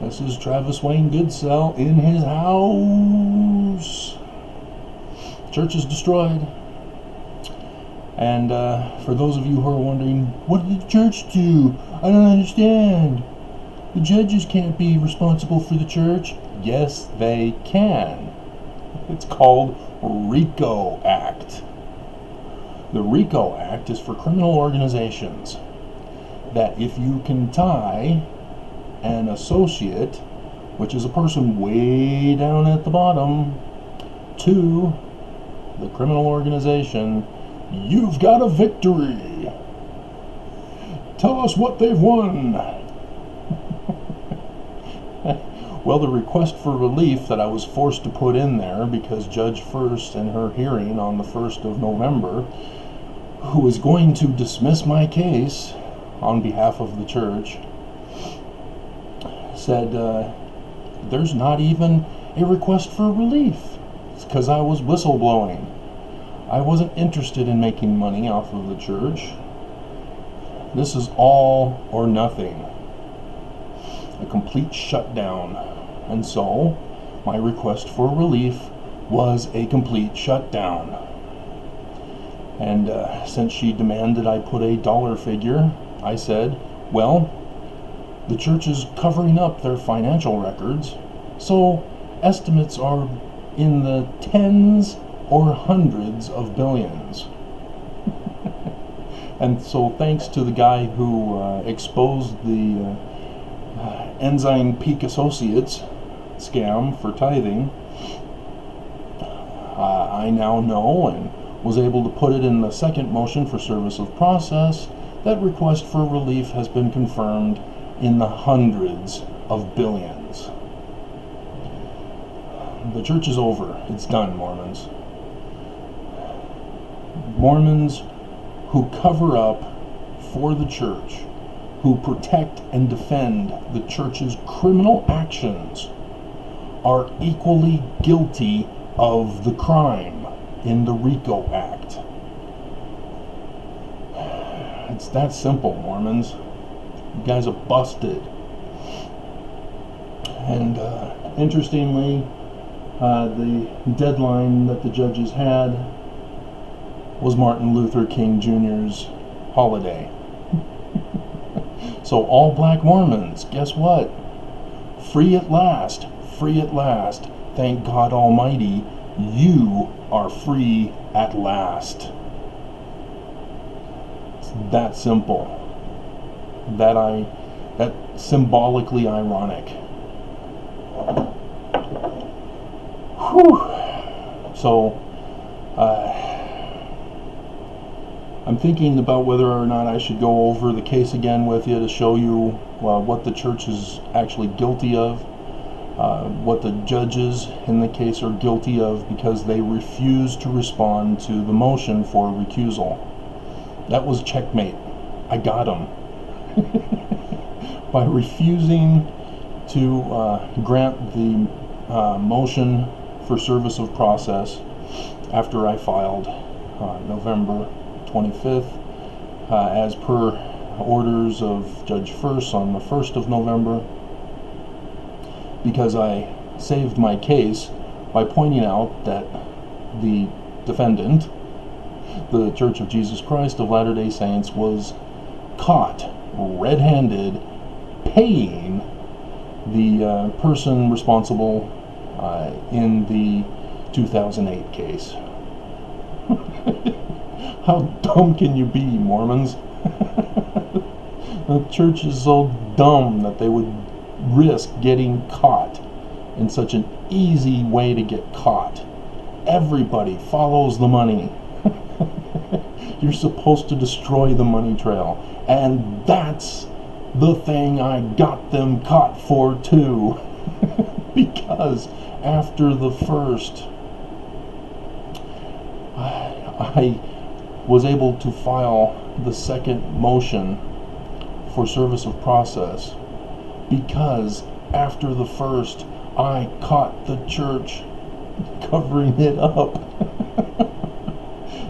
This is Travis Wayne Goodsell in his house. Church is destroyed. And for those of you who are wondering, what did the church do? I don't understand. The judges can't be responsible for the church. Yes, they can. It's called RICO Act. The RICO Act is for criminal organizations that if you can tie an associate, which is a person way down at the bottom, to the criminal organization, you've got a victory. Tell us what they've won. Well, the request for relief that I was forced to put in there because Judge First in her hearing on the 1st of November, who is going to dismiss my case on behalf of the church, said there's not even a request for relief. It's because I was whistleblowing. I wasn't interested in making money off of the church. This is all or nothing. A complete shutdown. And so, my request for relief was a complete shutdown. And since she demanded I put a dollar figure, I said, well, the church is covering up their financial records, so estimates are in the tens or hundreds of billions. And so thanks to the guy who exposed the Ensign Peak Associates scam for tithing, I now know and was able to put it in the second motion for service of process. That request for relief has been confirmed in the hundreds of billions. The church is over. It's done, Mormons. Mormons who cover up for the church, who protect and defend the church's criminal actions, are equally guilty of the crime in the RICO Act. It's that simple, Mormons. You guys are busted. And interestingly, the deadline that the judges had was Martin Luther King Jr.'s holiday. So all Black Mormons, guess what? Free at last. Free at last. Thank God Almighty, you are free at last. It's that simple. That symbolically ironic. Whew. So, I'm thinking about whether or not I should go over the case again with you to show you what the church is actually guilty of, what the judges in the case are guilty of because they refused to respond to the motion for recusal. That was checkmate. I got them. By refusing to grant the motion for service of process after I filed November 25th, as per orders of Judge First on the 1st of November, because I saved my case by pointing out that the defendant, the Church of Jesus Christ of Latter-day Saints, was caught red-handed paying the person responsible in the 2008 case. How dumb can you be, Mormons? The church is so dumb that they would risk getting caught in such an easy way to get caught. Everybody follows the money. You're supposed to destroy the money trail. And that's the thing I got them caught for too. Because after the first, I was able to file the second motion for service of process because after the first, I caught the church covering it up.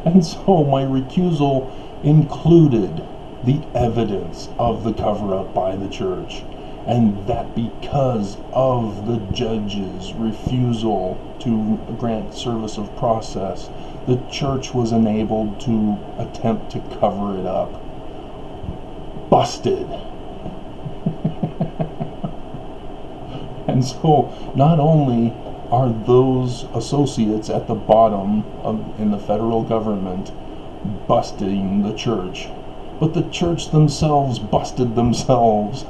And so my recusal included the evidence of the cover-up by the church. and that because of the judge's refusal to grant service of process, the church was enabled to attempt to cover it up. Busted. And so not only are those associates at the bottom in the federal government busting the church, but the church themselves busted themselves.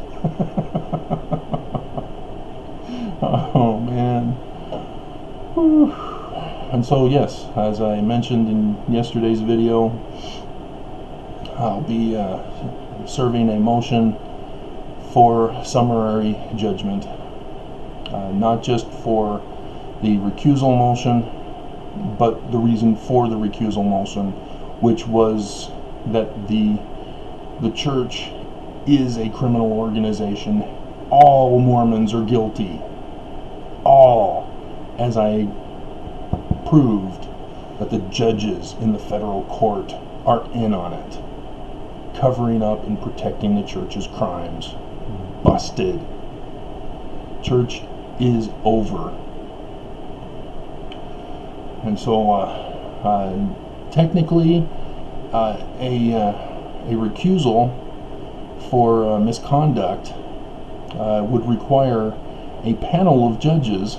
Oh man. Whew. And so yes, as I mentioned in yesterday's video, I'll be serving a motion for summary judgment, not just for the recusal motion, but the reason for the recusal motion, which was that the church is a criminal organization. All Mormons are guilty. All, as I proved that the judges in the federal court are in on it, covering up and protecting the church's crimes. Busted. Church is over. And so technically a recusal for misconduct would require a panel of judges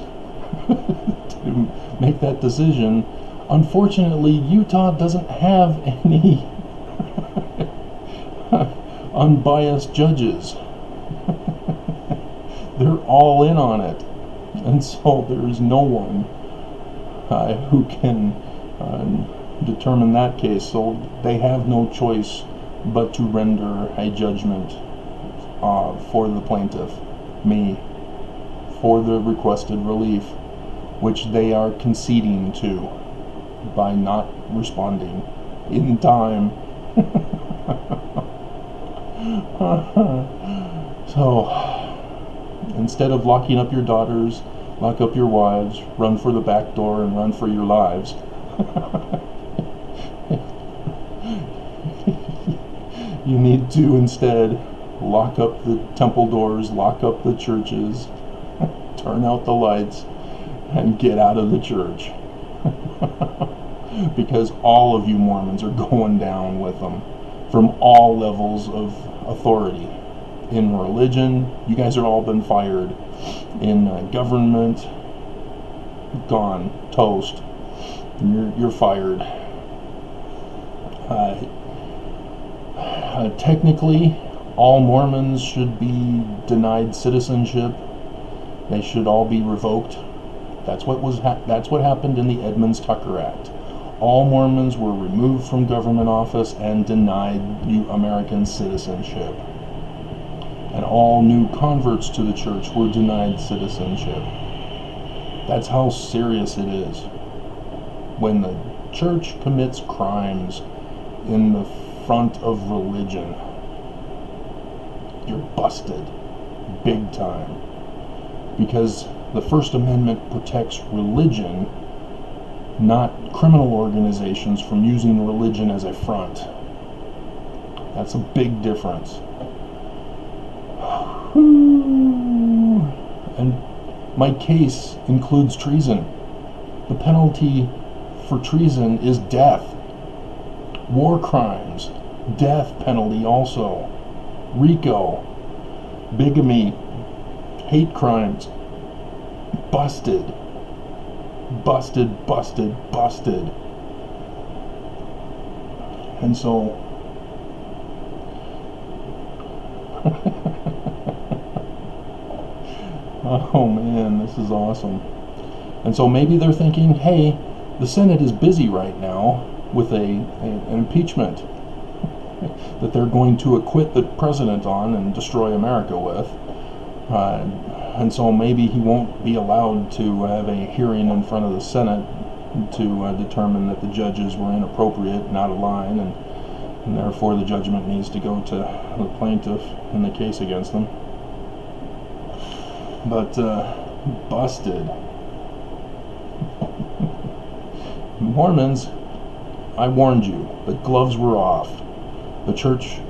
to make that decision. Unfortunately, Utah doesn't have any unbiased judges. They're all in on it, and so there is no one who can determine that case. So they have no choice but to render a judgment for the plaintiff, me, for the requested relief, which they are conceding to by not responding in time. So instead of locking up your daughters, lock up your wives, run for the back door, and run for your lives. You need to instead lock up the temple doors, lock up the churches, turn out the lights, and get out of the church. Because all of you Mormons are going down with them from all levels of authority. In religion, you guys have all been fired. In government, gone, toast. You're fired. Technically, all Mormons should be denied citizenship. They should all be revoked. That's what happened in the Edmunds-Tucker Act. All Mormons were removed from government office and denied American citizenship. And all new converts to the church were denied citizenship. That's how serious it is. When the church commits crimes in the front of religion, you're busted big time. Because the First Amendment protects religion, not criminal organizations from using religion as a front. That's a big difference. And my case includes treason. The penalty for treason is death. War crimes, death penalty also. RICO, bigamy, hate crimes. Busted. Busted, busted, busted. And so oh man, this is awesome. And so maybe they're thinking, hey, the Senate is busy right now with an impeachment that they're going to acquit the president on and destroy America with. And so maybe he won't be allowed to have a hearing in front of the Senate to determine that the judges were inappropriate, not aligned, and therefore the judgment needs to go to the plaintiff in the case against them. But busted. Mormons, I warned you, the gloves were off. The church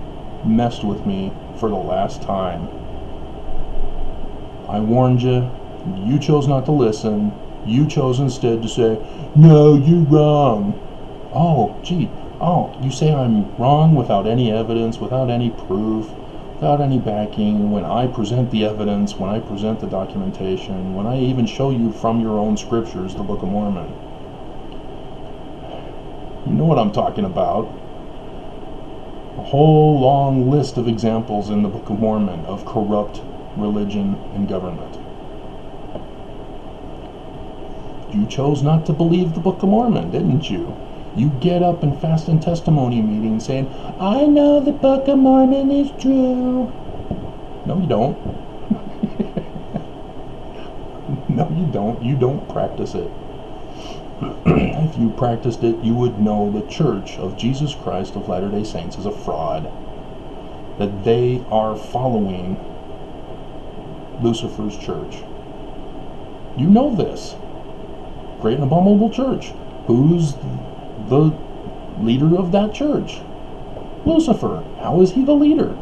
messed with me for the last time. I warned you. You chose not to listen. You chose instead to say, no, you're wrong. Oh, gee. Oh, you say I'm wrong without any evidence, without any proof, without any backing, when I present the evidence, when I present the documentation, when I even show you from your own scriptures the Book of Mormon. You know what I'm talking about. A whole long list of examples in the Book of Mormon of corrupt religion and government. You chose not to believe the Book of Mormon, didn't you? You get up and fast and testimony meetings saying, I know the Book of Mormon is true. No, you don't. No, you don't. You don't practice it. If you practiced it, you would know the Church of Jesus Christ of Latter-day Saints is a fraud. That they are following Lucifer's church. You know this. Great and abominable church. Who's the leader of that church? Lucifer. How is he the leader?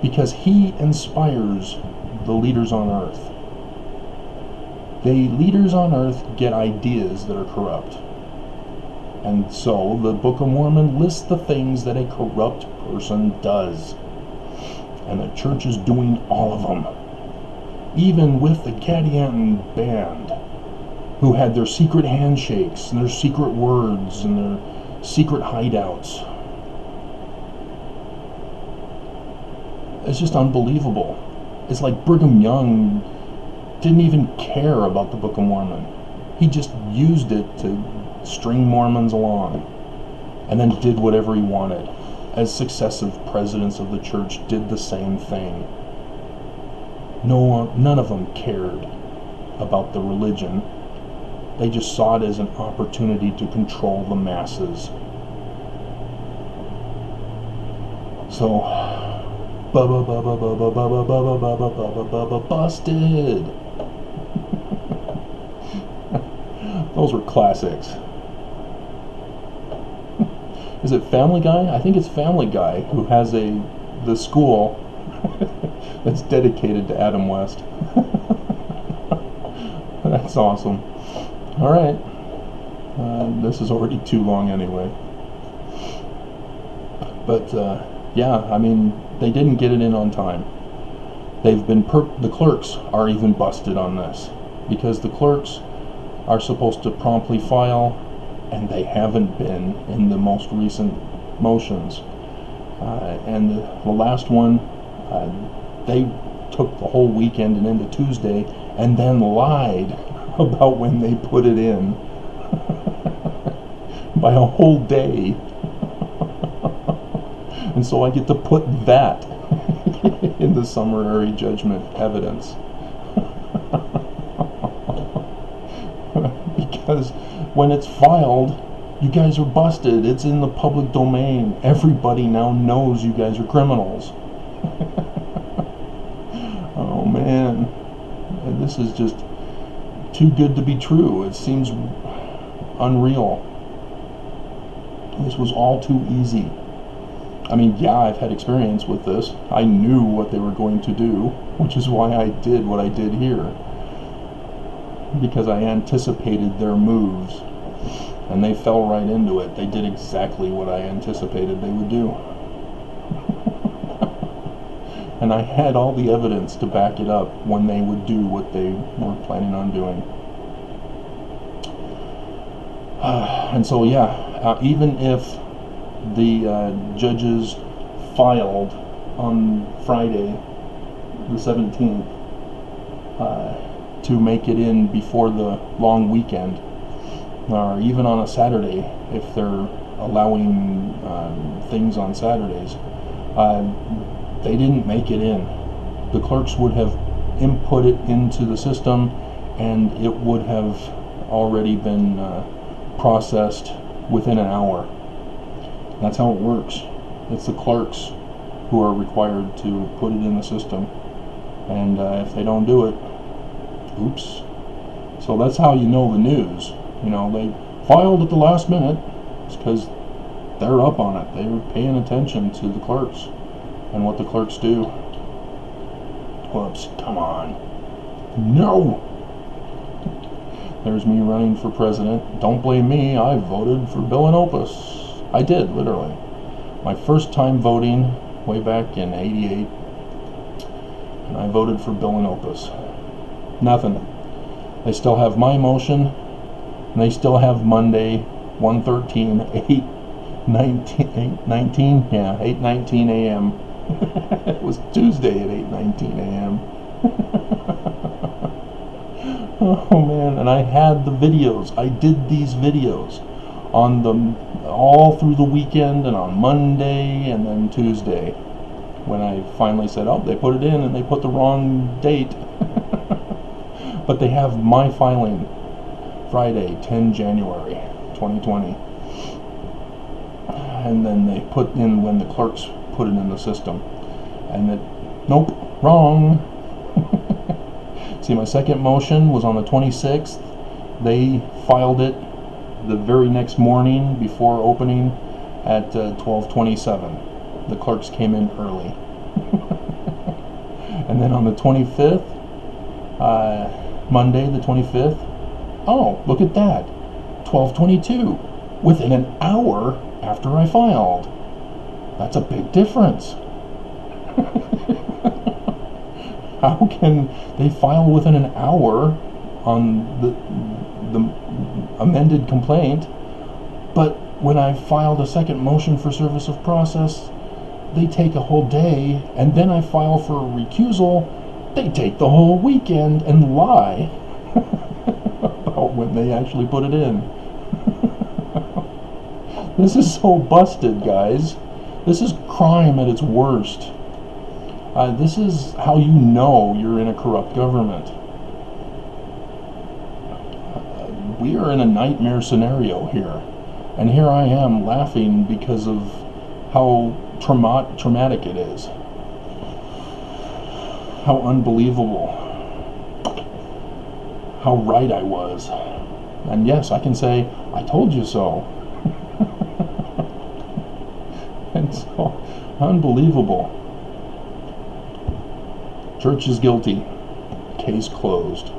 Because he inspires the leaders on earth. The leaders on earth get ideas that are corrupt. And so the Book of Mormon lists the things that a corrupt person does. And the church is doing all of them. Even with the Gadianton band, who had their secret handshakes and their secret words and their secret hideouts. It's just unbelievable. It's like Brigham Young didn't even care about the Book of Mormon. He just used it to string Mormons along and then did whatever he wanted, as successive presidents of the church did the same thing. None of them cared about the religion. They just saw it as an opportunity to control the masses. So, busted. Those were classics. Is it Family Guy? I think it's Family Guy who has the school that's dedicated to Adam West. That's awesome. All right. This is already too long anyway. But yeah, I mean, they didn't get it in on time. They've been the clerks are even busted on this, because the clerks are supposed to promptly file, and they haven't been in the most recent motions. And the last one, they took the whole weekend and into Tuesday, and then lied about when they put it in by a whole day. And so I get to put that in the summary judgment evidence. Because when it's filed, you guys are busted. It's in the public domain. Everybody now knows you guys are criminals. Oh man, this is just too good to be true. It seems unreal. This was all too easy. I mean, yeah, I've had experience with this. I knew what they were going to do, which is why I did what I did here. Because I anticipated their moves, and they fell right into it. They did exactly what I anticipated they would do. And I had all the evidence to back it up when they would do what they were planning on doing. And so, yeah, even if the judges filed on Friday, the 17th, to make it in before the long weekend, or even on a Saturday, if they're allowing things on Saturdays, they didn't make it in. The clerks would have input it into the system, and it would have already been processed within an hour. That's how it works. It's the clerks who are required to put it in the system, and if they don't do it, oops. So that's how you know the news. You know, they filed at the last minute. It's because they're up on it. They were paying attention to the clerks and what the clerks do. Whoops, come on. No! There's me running for president. Don't blame me, I voted for Bill and Opus. I did, literally. My first time voting, way back in '88, and I voted for Bill and Opus. Nothing. They still have my motion, and they still have Monday, 1/13, 8:19 a.m. It was Tuesday at 8:19 a.m. Oh man, and I had the videos. I did these videos on all through the weekend and on Monday and then Tuesday, when I finally said, oh, they put it in and they put the wrong date. But they have my filing Friday, 10 January 2020. And then they put in when the clerks put it in the system. And it, nope, wrong. See, my second motion was on the 26th. They filed it the very next morning before opening at 12:27. The clerks came in early. And then on the 25th, Monday the 25th, oh, look at that, 12:22, within an hour after I filed. That's a big difference. How can they file within an hour on the amended complaint, but when I filed a second motion for service of process, they take a whole day, and then I file for a recusal, they take the whole weekend and lie about when they actually put it in. This is so busted, guys. This is crime at its worst. This is how you know you're in a corrupt government. We are in a nightmare scenario here. And here I am laughing because of how traumatic it is. How unbelievable. How right I was. And yes, I can say, I told you so. And so, unbelievable. Church is guilty. Case closed.